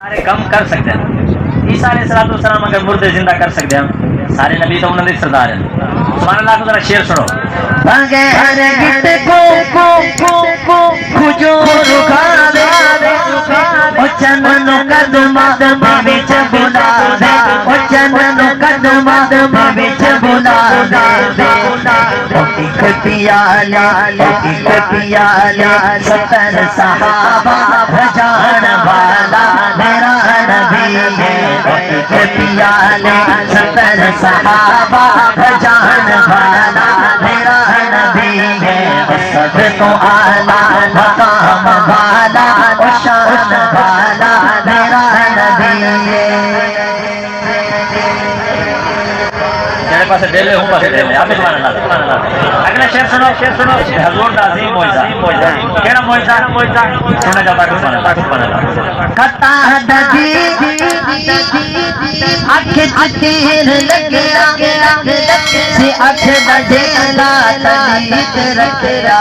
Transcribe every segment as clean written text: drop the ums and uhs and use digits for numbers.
سارے کم کر سکتے ہیں. عیسیٰ علیہ السلام اگر مردے زندہ کر سکتے ہیں سارے نبی تو انہوں نے سردار ہیں. سبحان اللہ کو ذرا شعر سنو. بغیر گت کو کھجور کھاوے او چنن قدماں وچ بلا دے او چنن قدماں وچ بلا دے ایک پیالہ 70 صحابہ بھجان والا میرا نبی ہے. ایک پیالہ 70 صحابہ بھجان والا میرا نبی ہے. سب تو اعلیٰ مقام والا شان والا میرا نبی ہے. میرے پاس دل ہوں پاس دل آپ سبحان اللہ. اگلا شعر سنو. حضور دا عظیم معجزہ. کیڑا معجزہ سننا چاہتا ہے. سبحان اللہ. کتا ددی اکھ تیر لگیا سی اکھ دا ڈیلا تلیت رکھیا.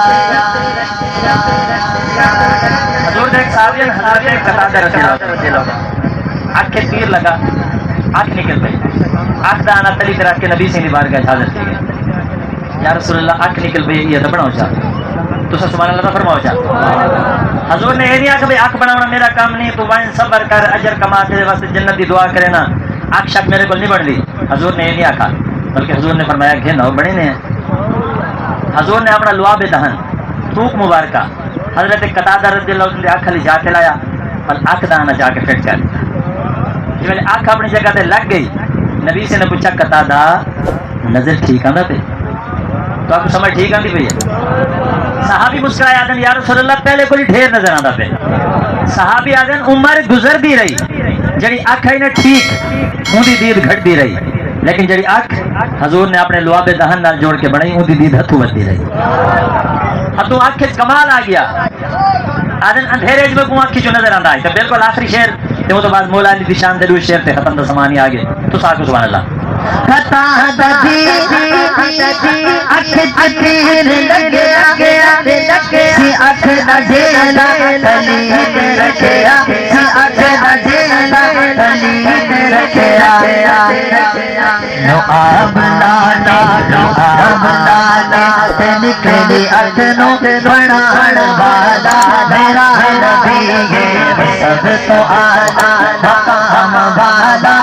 حضور نے ایک صحابی ایک قتادہ رضی اللہ آنکھ تیر لگا آنکھ نکل گئی. آنکھ دا آنا تلی رکھ کے نبی سے بارگاہ حاضر کی گئی. یا رسول اللہ آنکھ نکل گئی یہ تو بناؤ چاہ تو سبحان اللہ فرماؤ چاہ. حضور نے یہ نہیں آکھا بھئی آنکھ بناونا میرا کام نہیں تو وائن صبر کر اجر کما تیرے واسطے جنت دی دعا کرے نا آنکھ شک میرے کو نہیں بڑھ دی. حضور نے یہ نہیں آکھا بلکہ حضور نے فرمایا کہ نو بڑے نے. حضور نے اپنا لعاب دہن تھوک مبارکہ حضرت قتادہ رضی اللہ عنہ آنکھ علی جا کے لایا اور آنکھ دانا جا کے فٹ کر. جب آنکھ اپنی جگہ تے لگ گئی نبی سے نے پوچھا قتادہ نظر ٹھیک آندا پہ تو آپ کو سمجھ ٹھیک آندی پئی ہے. صحابی مسکرائے آدن یا رسول اللہ پہلے کوئی ڈھیر نظر آندا پہ. صحابی آدن عمر گزر بھی رہی جڑی آنکھ ہے نا ٹھیک اونی دید گھٹ بھی رہی لیکن جڑی آنکھ حضور نے اپنے لعاب دہن نال جوڑ کے بنائی اونی دید ہتھوں ودی رہی. ہتھوں آنکھ کمال آ گیا. آدن اندھیرے میں کو آنکھ جو نظر آندا ہے. تو بالکل آخری شعر تے وہ تو بعد مولا علی دی شان دے شعر تے ختم دا زمانے آ گئے. تو ساکو سبحان اللہ. کتا ددی اکھ تیر لگیا سی اکھ دا ڈیلا تلیت رکھیا سی اکھ دا ڈیلا تلیت رکھیا. لعاب لالا تے نکلی اکھ نو بنان والا میرا نبی ہے. سب تو اعلیٰ مقام والا